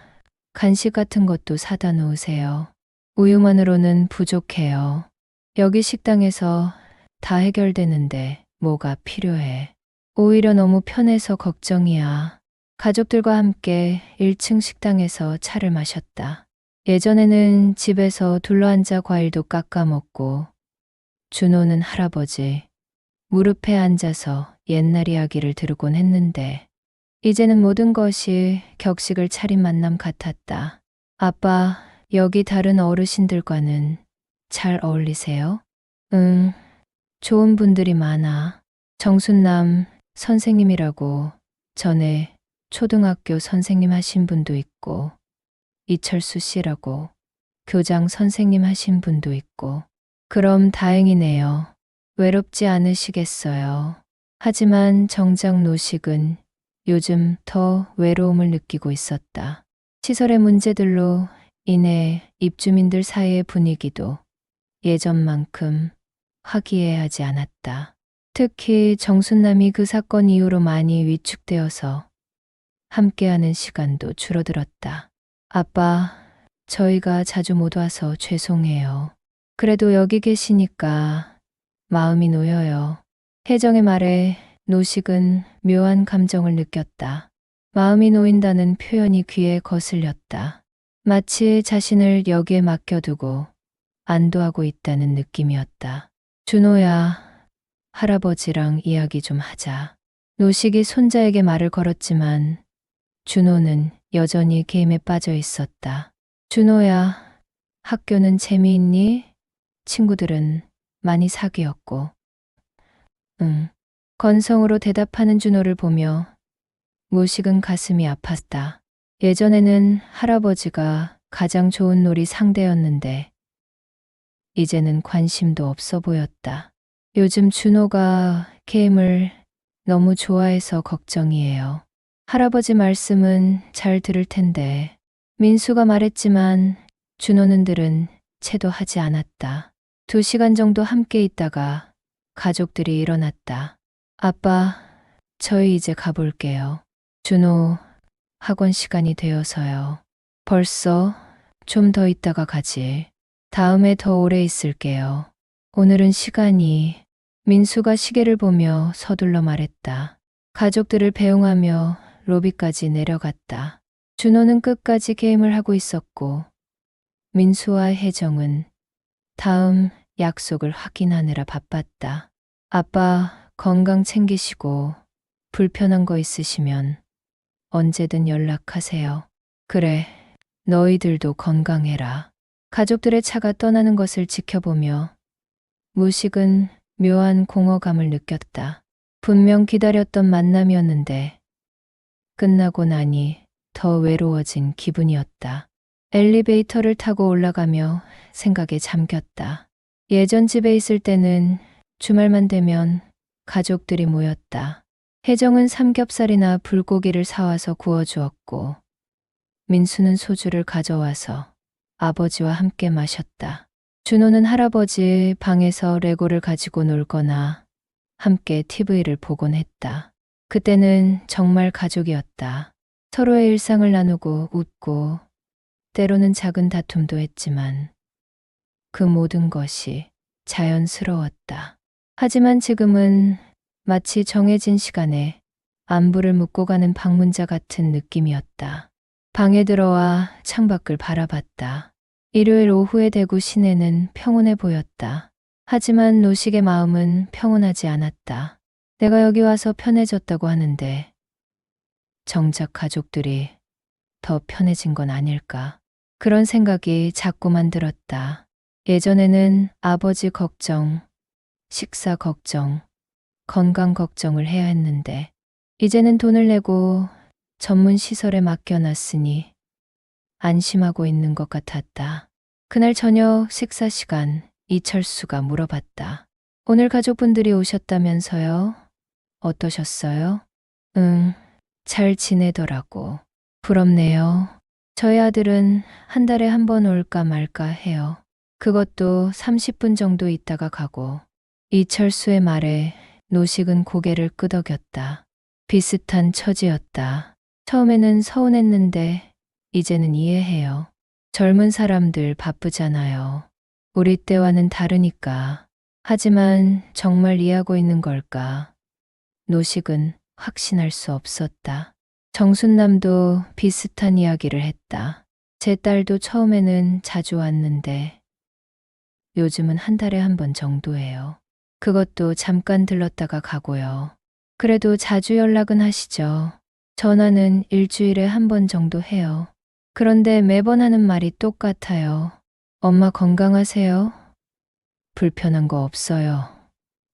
간식 같은 것도 사다 놓으세요. 우유만으로는 부족해요. 여기 식당에서 다 해결되는데 뭐가 필요해. 오히려 너무 편해서 걱정이야. 가족들과 함께 1층 식당에서 차를 마셨다. 예전에는 집에서 둘러앉아 과일도 깎아 먹고 준호는 할아버지 무릎에 앉아서 옛날 이야기를 들으곤 했는데 이제는 모든 것이 격식을 차린 만남 같았다. 아빠, 여기 다른 어르신들과는 잘 어울리세요? 응, 좋은 분들이 많아. 정순남 선생님이라고 전에 초등학교 선생님 하신 분도 있고, 이철수 씨라고 교장 선생님 하신 분도 있고. 그럼 다행이네요. 외롭지 않으시겠어요. 하지만 정작 노식은 요즘 더 외로움을 느끼고 있었다. 시설의 문제들로 인해 입주민들 사이의 분위기도 예전만큼 화기애애하지 않았다. 특히 정순남이 그 사건 이후로 많이 위축되어서 함께하는 시간도 줄어들었다. 아빠, 저희가 자주 못 와서 죄송해요. 그래도 여기 계시니까 마음이 놓여요. 혜정의 말에 노식은 묘한 감정을 느꼈다. 마음이 놓인다는 표현이 귀에 거슬렸다. 마치 자신을 여기에 맡겨두고 안도하고 있다는 느낌이었다. 준호야, 할아버지랑 이야기 좀 하자. 노식이 손자에게 말을 걸었지만 준호는 여전히 게임에 빠져 있었다. 준호야, 학교는 재미있니? 친구들은 많이 사귀었고. 응. 건성으로 대답하는 준호를 보며 무식은 가슴이 아팠다. 예전에는 할아버지가 가장 좋은 놀이 상대였는데 이제는 관심도 없어 보였다. 요즘 준호가 게임을 너무 좋아해서 걱정이에요. 할아버지 말씀은 잘 들을 텐데 민수가 말했지만 준호는 들은 채도 하지 않았다. 2시간 정도 함께 있다가 가족들이 일어났다. 아빠, 저희 이제 가볼게요. 준호, 학원 시간이 되어서요. 벌써? 좀 더 있다가 가지. 다음에 더 오래 있을게요. 오늘은 시간이. 민수가 시계를 보며 서둘러 말했다. 가족들을 배웅하며 로비까지 내려갔다. 준호는 끝까지 게임을 하고 있었고 민수와 혜정은 다음 약속을 확인하느라 바빴다. 아빠 건강 챙기시고 불편한 거 있으시면 언제든 연락하세요. 그래, 너희들도 건강해라. 가족들의 차가 떠나는 것을 지켜보며 무식은 묘한 공허감을 느꼈다. 분명 기다렸던 만남이었는데 끝나고 나니 더 외로워진 기분이었다. 엘리베이터를 타고 올라가며 생각에 잠겼다. 예전 집에 있을 때는 주말만 되면 가족들이 모였다. 혜정은 삼겹살이나 불고기를 사와서 구워주었고 민수는 소주를 가져와서 아버지와 함께 마셨다. 준호는 할아버지 방에서 레고를 가지고 놀거나 함께 TV를 보곤 했다. 그때는 정말 가족이었다. 서로의 일상을 나누고 웃고 때로는 작은 다툼도 했지만 그 모든 것이 자연스러웠다. 하지만 지금은 마치 정해진 시간에 안부를 묻고 가는 방문자 같은 느낌이었다. 방에 들어와 창밖을 바라봤다. 일요일 오후의 대구 시내는 평온해 보였다. 하지만 노식의 마음은 평온하지 않았다. 내가 여기 와서 편해졌다고 하는데 정작 가족들이 더 편해진 건 아닐까. 그런 생각이 자꾸만 들었다. 예전에는 아버지 걱정, 식사 걱정, 건강 걱정을 해야 했는데 이제는 돈을 내고 전문 시설에 맡겨놨으니 안심하고 있는 것 같았다. 그날 저녁 식사 시간 이철수가 물어봤다. 오늘 가족분들이 오셨다면서요? 어떠셨어요? 응, 잘 지내더라고. 부럽네요. 저희 아들은 한 달에 한 번 올까 말까 해요. 그것도 30분 정도 있다가 가고. 이철수의 말에 노식은 고개를 끄덕였다. 비슷한 처지였다. 처음에는 서운했는데 이제는 이해해요. 젊은 사람들 바쁘잖아요. 우리 때와는 다르니까. 하지만 정말 이해하고 있는 걸까? 노식은 확신할 수 없었다. 정순남도 비슷한 이야기를 했다. 제 딸도 처음에는 자주 왔는데 요즘은 한 달에 한 번 정도예요. 그것도 잠깐 들렀다가 가고요. 그래도 자주 연락은 하시죠. 전화는 일주일에 한 번 정도 해요. 그런데 매번 하는 말이 똑같아요. 엄마 건강하세요? 불편한 거 없어요.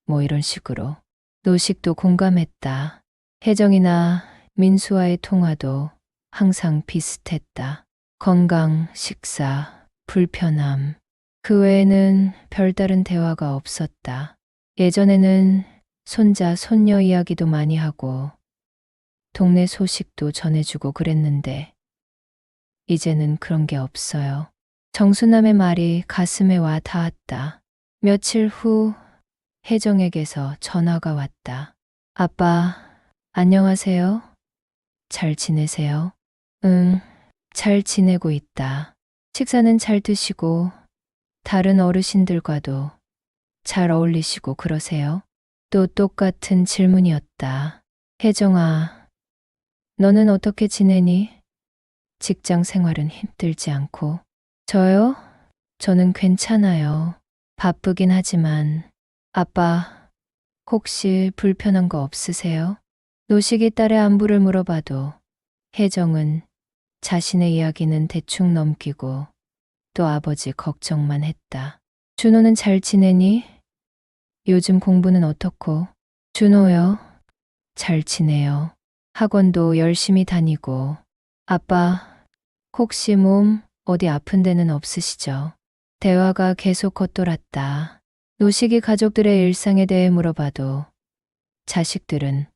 뭐 이런 식으로. 노식도 공감했다. 혜정이나 민수와의 통화도 항상 비슷했다. 건강, 식사, 불편함. 그 외에는 별다른 대화가 없었다. 예전에는 손자, 손녀 이야기도 많이 하고 동네 소식도 전해주고 그랬는데 이제는 그런 게 없어요. 정수남의 말이 가슴에 와 닿았다. 며칠 후 혜정에게서 전화가 왔다. 아빠, 안녕하세요? 잘 지내세요? 응, 잘 지내고 있다. 식사는 잘 드시고 다른 어르신들과도 잘 어울리시고 그러세요? 또 똑같은 질문이었다. 혜정아, 너는 어떻게 지내니? 직장 생활은 힘들지 않고. 저요? 저는 괜찮아요. 바쁘긴 하지만. 아빠, 혹시 불편한 거 없으세요? 노식이 딸의 안부를 물어봐도 혜정은 자신의 이야기는 대충 넘기고 또 아버지 걱정만 했다. 준호는 잘 지내니? 요즘 공부는 어떻고? 준호요? 잘 지내요. 학원도 열심히 다니고 아빠, 혹시 몸 어디 아픈 데는 없으시죠? 대화가 계속 겉돌았다. 노식이 가족들의 일상에 대해 물어봐도 자식들은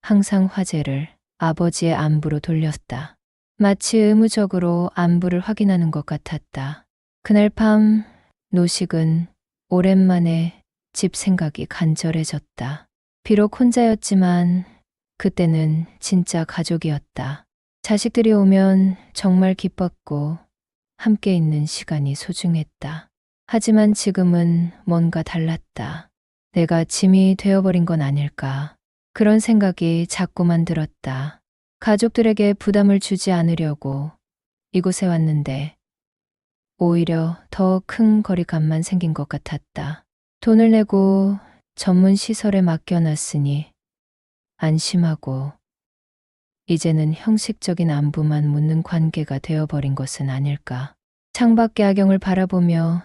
항상 화제를 아버지의 안부로 돌렸다. 마치 의무적으로 안부를 확인하는 것 같았다. 그날 밤 노식은 오랜만에 집 생각이 간절해졌다. 비록 혼자였지만 그때는 진짜 가족이었다. 자식들이 오면 정말 기뻤고 함께 있는 시간이 소중했다. 하지만 지금은 뭔가 달랐다. 내가 짐이 되어버린 건 아닐까. 그런 생각이 자꾸만 들었다. 가족들에게 부담을 주지 않으려고 이곳에 왔는데 오히려 더 큰 거리감만 생긴 것 같았다. 돈을 내고 전문 시설에 맡겨놨으니 안심하고 이제는 형식적인 안부만 묻는 관계가 되어버린 것은 아닐까. 창밖의 야경을 바라보며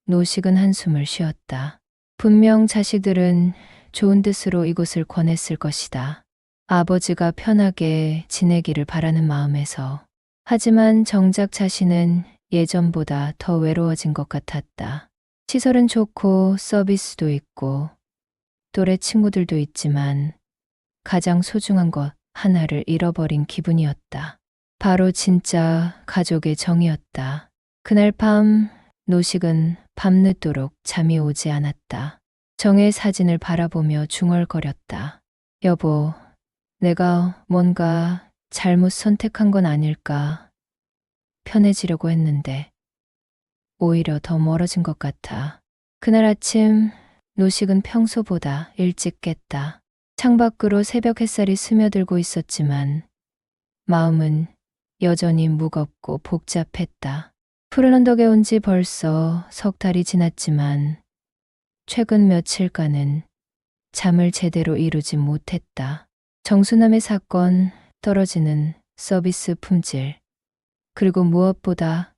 노식은 한숨을 쉬었다. 분명 자식들은 좋은 뜻으로 이곳을 권했을 것이다. 아버지가 편하게 지내기를 바라는 마음에서. 하지만 정작 자신은 예전보다 더 외로워진 것 같았다. 시설은 좋고 서비스도 있고 또래 친구들도 있지만 가장 소중한 것 하나를 잃어버린 기분이었다. 바로 진짜 가족의 정이었다. 그날 밤 노식은 밤늦도록 잠이 오지 않았다. 정의 사진을 바라보며 중얼거렸다. 여보, 내가 뭔가 잘못 선택한 건 아닐까. 편해지려고 했는데 오히려 더 멀어진 것 같아. 그날 아침 노식은 평소보다 일찍 깼다. 창밖으로 새벽 햇살이 스며들고 있었지만 마음은 여전히 무겁고 복잡했다. 푸른 언덕에 온 지 벌써 석 달이 지났지만 최근 며칠간은 잠을 제대로 이루지 못했다. 정수남의 사건, 떨어지는 서비스 품질, 그리고 무엇보다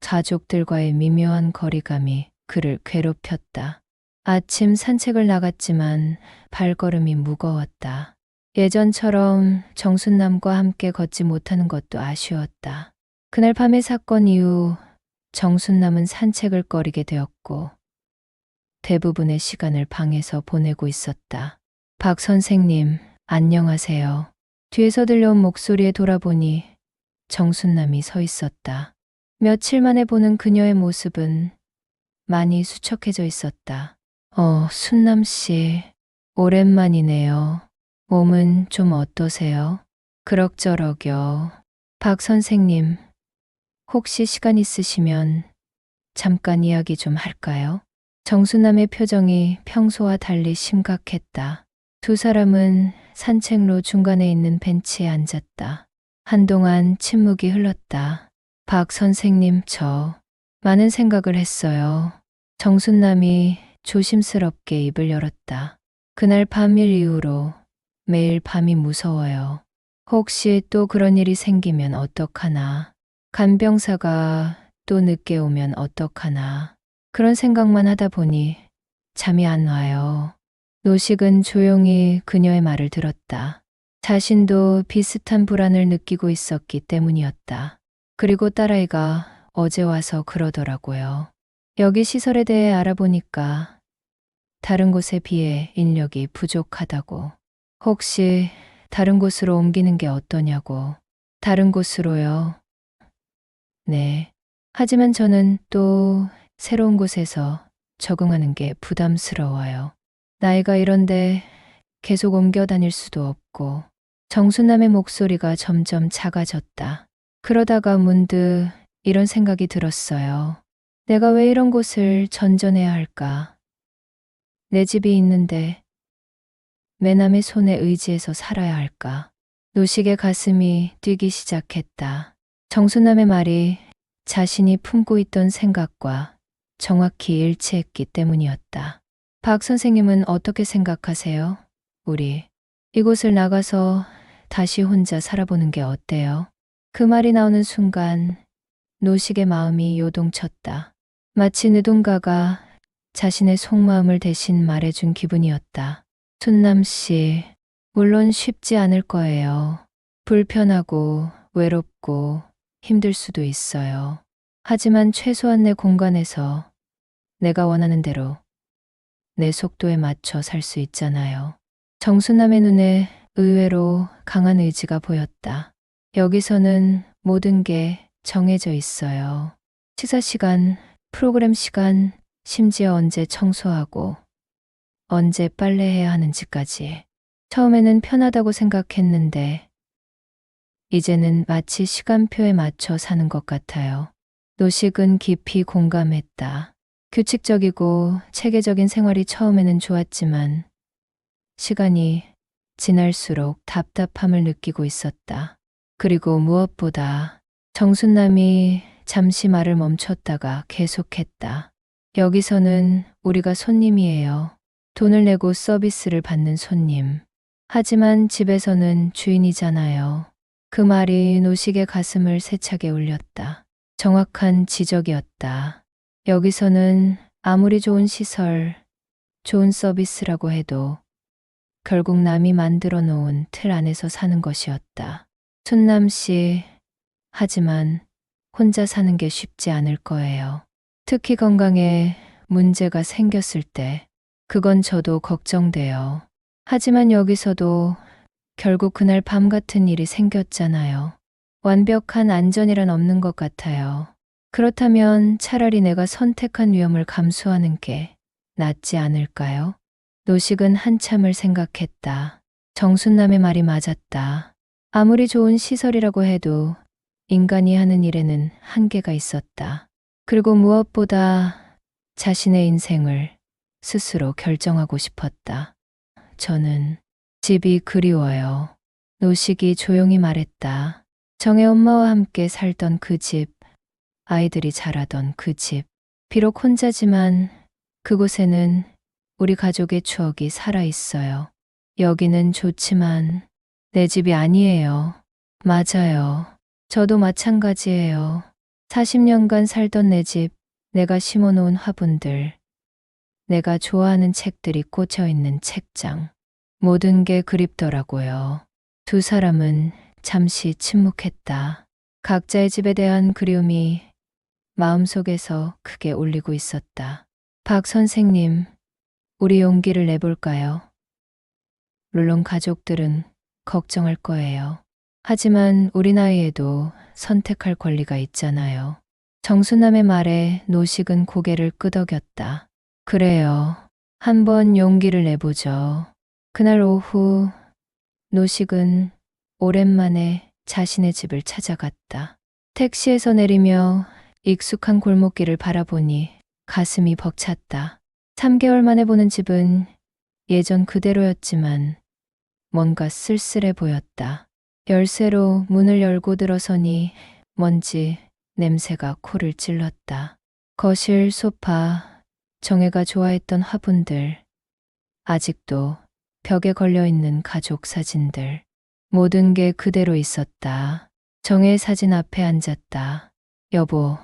가족들과의 미묘한 거리감이 그를 괴롭혔다. 아침 산책을 나갔지만 발걸음이 무거웠다. 예전처럼 정순남과 함께 걷지 못하는 것도 아쉬웠다. 그날 밤의 사건 이후 정순남은 산책을 꺼리게 되었고 대부분의 시간을 방에서 보내고 있었다. 박 선생님, 안녕하세요. 뒤에서 들려온 목소리에 돌아보니 정순남이 서 있었다. 며칠 만에 보는 그녀의 모습은 많이 수척해져 있었다. 순남 씨, 오랜만이네요. 몸은 좀 어떠세요? 그럭저럭요. 박 선생님, 혹시 시간 있으시면 잠깐 이야기 좀 할까요? 정순남의 표정이 평소와 달리 심각했다. 두 사람은 산책로 중간에 있는 벤치에 앉았다. 한동안 침묵이 흘렀다. 박 선생님, 저 많은 생각을 했어요. 정순남이 조심스럽게 입을 열었다. 그날 밤일 이후로 매일 밤이 무서워요. 혹시 또 그런 일이 생기면 어떡하나. 간병사가 또 늦게 오면 어떡하나. 그런 생각만 하다 보니 잠이 안 와요. 노식은 조용히 그녀의 말을 들었다. 자신도 비슷한 불안을 느끼고 있었기 때문이었다. 그리고 딸아이가 어제 와서 그러더라고요. 여기 시설에 대해 알아보니까 다른 곳에 비해 인력이 부족하다고. 혹시 다른 곳으로 옮기는 게 어떠냐고. 다른 곳으로요? 네. 하지만 저는 또 새로운 곳에서 적응하는 게 부담스러워요. 나이가 이런데 계속 옮겨 다닐 수도 없고. 정순남의 목소리가 점점 작아졌다. 그러다가 문득 이런 생각이 들었어요. 내가 왜 이런 곳을 전전해야 할까? 내 집이 있는데 내 남의 손에 의지해서 살아야 할까? 노식의 가슴이 뛰기 시작했다. 정순남의 말이 자신이 품고 있던 생각과 정확히 일치했기 때문이었다. 박 선생님은 어떻게 생각하세요? 우리 이곳을 나가서 다시 혼자 살아보는 게 어때요? 그 말이 나오는 순간 노식의 마음이 요동쳤다. 마치 누군가가 자신의 속마음을 대신 말해준 기분이었다. 순남 씨, 물론 쉽지 않을 거예요. 불편하고 외롭고 힘들 수도 있어요. 하지만 최소한 내 공간에서 내가 원하는 대로 내 속도에 맞춰 살 수 있잖아요. 정순남의 눈에 의외로 강한 의지가 보였다. 여기서는 모든 게 정해져 있어요. 식사 시간, 프로그램 시간, 심지어 언제 청소하고 언제 빨래해야 하는지까지. 처음에는 편하다고 생각했는데 이제는 마치 시간표에 맞춰 사는 것 같아요. 노식은 깊이 공감했다. 규칙적이고 체계적인 생활이 처음에는 좋았지만 시간이 지날수록 답답함을 느끼고 있었다. 그리고 무엇보다 정순남이 잠시 말을 멈췄다가 계속했다. 여기서는 우리가 손님이에요. 돈을 내고 서비스를 받는 손님. 하지만 집에서는 주인이잖아요. 그 말이 노식의 가슴을 세차게 울렸다. 정확한 지적이었다. 여기서는 아무리 좋은 시설, 좋은 서비스라고 해도 결국 남이 만들어 놓은 틀 안에서 사는 것이었다. 순남 씨, 하지만 혼자 사는 게 쉽지 않을 거예요. 특히 건강에 문제가 생겼을 때, 그건 저도 걱정돼요. 하지만 여기서도 결국 그날 밤 같은 일이 생겼잖아요. 완벽한 안전이란 없는 것 같아요. 그렇다면 차라리 내가 선택한 위험을 감수하는 게 낫지 않을까요? 노식은 한참을 생각했다. 정순남의 말이 맞았다. 아무리 좋은 시설이라고 해도 인간이 하는 일에는 한계가 있었다. 그리고 무엇보다 자신의 인생을 스스로 결정하고 싶었다. 저는 집이 그리워요. 노식이 조용히 말했다. 정의 엄마와 함께 살던 그 집, 아이들이 자라던 그 집. 비록 혼자지만 그곳에는 우리 가족의 추억이 살아있어요. 여기는 좋지만 내 집이 아니에요. 맞아요. 저도 마찬가지예요. 40년간 살던 내 집, 내가 심어놓은 화분들, 내가 좋아하는 책들이 꽂혀 있는 책장. 모든 게 그립더라고요. 두 사람은 잠시 침묵했다. 각자의 집에 대한 그리움이 마음속에서 크게 울리고 있었다. 박 선생님, 우리 용기를 내볼까요? 물론 가족들은 걱정할 거예요. 하지만 우리 나이에도 선택할 권리가 있잖아요. 정순남의 말에 노식은 고개를 끄덕였다. 그래요. 한번 용기를 내보죠. 그날 오후 노식은 오랜만에 자신의 집을 찾아갔다. 택시에서 내리며 익숙한 골목길을 바라보니 가슴이 벅찼다. 3개월 만에 보는 집은 예전 그대로였지만 뭔가 쓸쓸해 보였다. 열쇠로 문을 열고 들어서니 먼지, 냄새가 코를 찔렀다. 거실, 소파, 정혜가 좋아했던 화분들, 아직도 벽에 걸려있는 가족 사진들, 모든 게 그대로 있었다. 정혜의 사진 앞에 앉았다. 여보,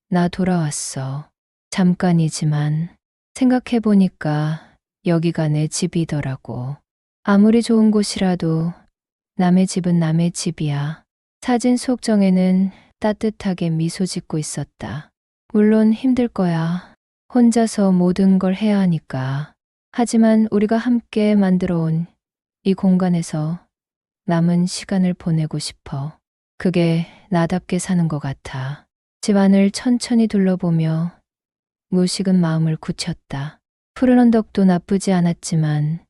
나 돌아왔어. 잠깐이지만 생각해보니까 여기가 내 집이더라고. 아무리 좋은 곳이라도 남의 집은 남의 집이야. 사진 속 정혜는 따뜻하게 미소 짓고 있었다. 물론 힘들 거야. 혼자서 모든 걸 해야 하니까. 하지만 우리가 함께 만들어 온 이 공간에서 남은 시간을 보내고 싶어. 그게 나답게 사는 것 같아. 집 안을 천천히 둘러보며 무식은 마음을 굳혔다. 푸른 언덕도 나쁘지 않았지만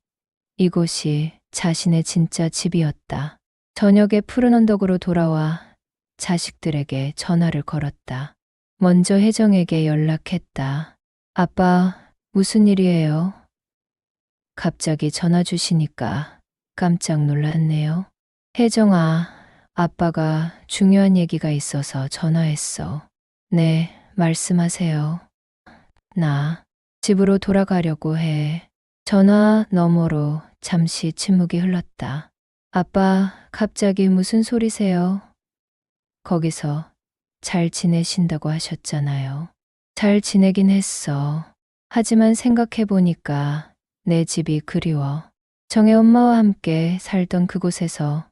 이곳이 자신의 진짜 집이었다. 저녁에 푸른 언덕으로 돌아와 자식들에게 전화를 걸었다. 먼저 혜정에게 연락했다. 아빠, 무슨 일이에요? 갑자기 전화 주시니까 깜짝 놀랐네요. 혜정아, 아빠가 중요한 얘기가 있어서 전화했어. 네, 말씀하세요. 나 집으로 돌아가려고 해. 전화 너머로 잠시 침묵이 흘렀다. 아빠, 갑자기 무슨 소리세요? 거기서 잘 지내신다고 하셨잖아요. 잘 지내긴 했어. 하지만 생각해보니까 내 집이 그리워. 정혜 엄마와 함께 살던 그곳에서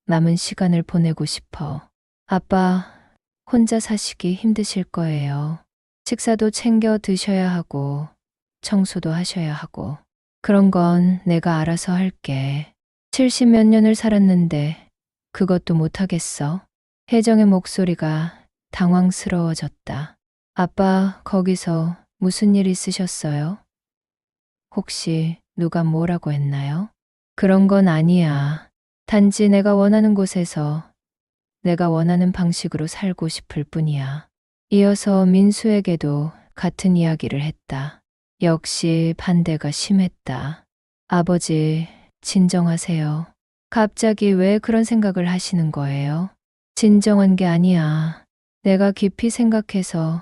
남은 시간을 보내고 싶어. 아빠, 혼자 사시기 힘드실 거예요. 식사도 챙겨 드셔야 하고, 청소도 하셔야 하고. 그런 건 내가 알아서 할게. 70 몇 년을 살았는데, 그것도 못하겠어? 혜정의 목소리가 당황스러워졌다. 아빠, 거기서 무슨 일 있으셨어요? 혹시 누가 뭐라고 했나요? 그런 건 아니야. 단지 내가 원하는 곳에서 내가 원하는 방식으로 살고 싶을 뿐이야. 이어서 민수에게도 같은 이야기를 했다. 역시 반대가 심했다. 아버지, 진정하세요. 갑자기 왜 그런 생각을 하시는 거예요? 진정한 게 아니야. 내가 깊이 생각해서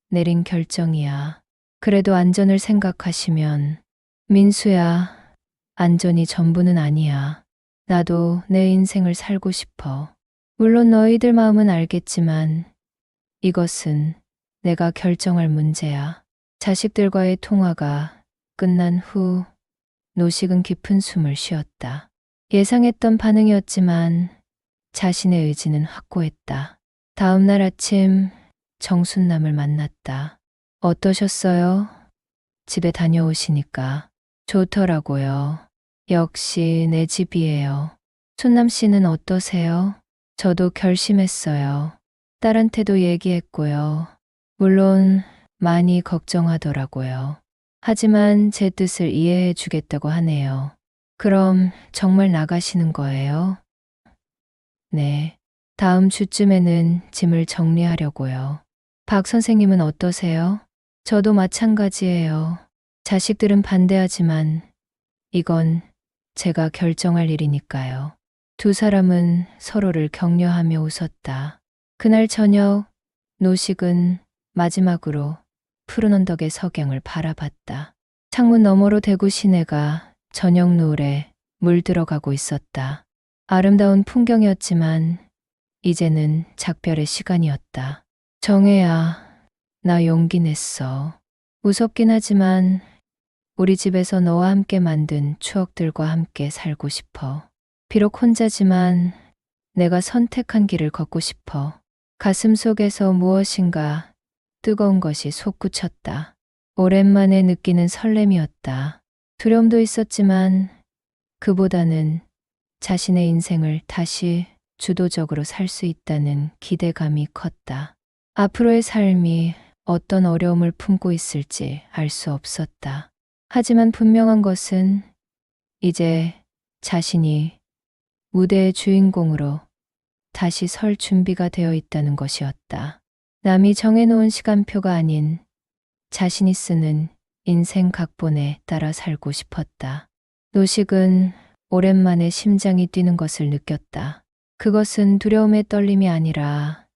내린 결정이야. 그래도 안전을 생각하시면, 민수야, 안전이 전부는 아니야. 나도 내 인생을 살고 싶어. 물론 너희들 마음은 알겠지만, 이것은 내가 결정할 문제야. 자식들과의 통화가 끝난 후, 노식은 깊은 숨을 쉬었다. 예상했던 반응이었지만, 자신의 의지는 확고했다. 다음 날 아침, 정순남을 만났다. 어떠셨어요? 집에 다녀오시니까. 좋더라고요. 역시 내 집이에요. 순남 씨는 어떠세요? 저도 결심했어요. 딸한테도 얘기했고요. 물론 많이 걱정하더라고요. 하지만 제 뜻을 이해해 주겠다고 하네요. 그럼 정말 나가시는 거예요? 네. 다음 주쯤에는 짐을 정리하려고요. 박 선생님은 어떠세요? 저도 마찬가지예요. 자식들은 반대하지만 이건 제가 결정할 일이니까요. 두 사람은 서로를 격려하며 웃었다. 그날 저녁, 노식은 마지막으로 푸른 언덕의 석양을 바라봤다. 창문 너머로 대구 시내가 저녁 노을에 물들어가고 있었다. 아름다운 풍경이었지만 이제는 작별의 시간이었다. 정혜야, 나 용기 냈어. 무섭긴 하지만 우리 집에서 너와 함께 만든 추억들과 함께 살고 싶어. 비록 혼자지만 내가 선택한 길을 걷고 싶어. 가슴 속에서 무엇인가 뜨거운 것이 솟구쳤다. 오랜만에 느끼는 설렘이었다. 두려움도 있었지만 그보다는 자신의 인생을 다시 주도적으로 살 수 있다는 기대감이 컸다. 앞으로의 삶이 어떤 어려움을 품고 있을지 알 수 없었다. 하지만 분명한 것은 이제 자신이 무대의 주인공으로 다시 설 준비가 되어 있다는 것이었다. 남이 정해놓은 시간표가 아닌 자신이 쓰는 인생 각본에 따라 살고 싶었다. 노식은 오랜만에 심장이 뛰는 것을 느꼈다. 그것은 두려움의 떨림이 아니라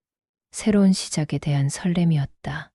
새로운 시작에 대한 설렘이었다.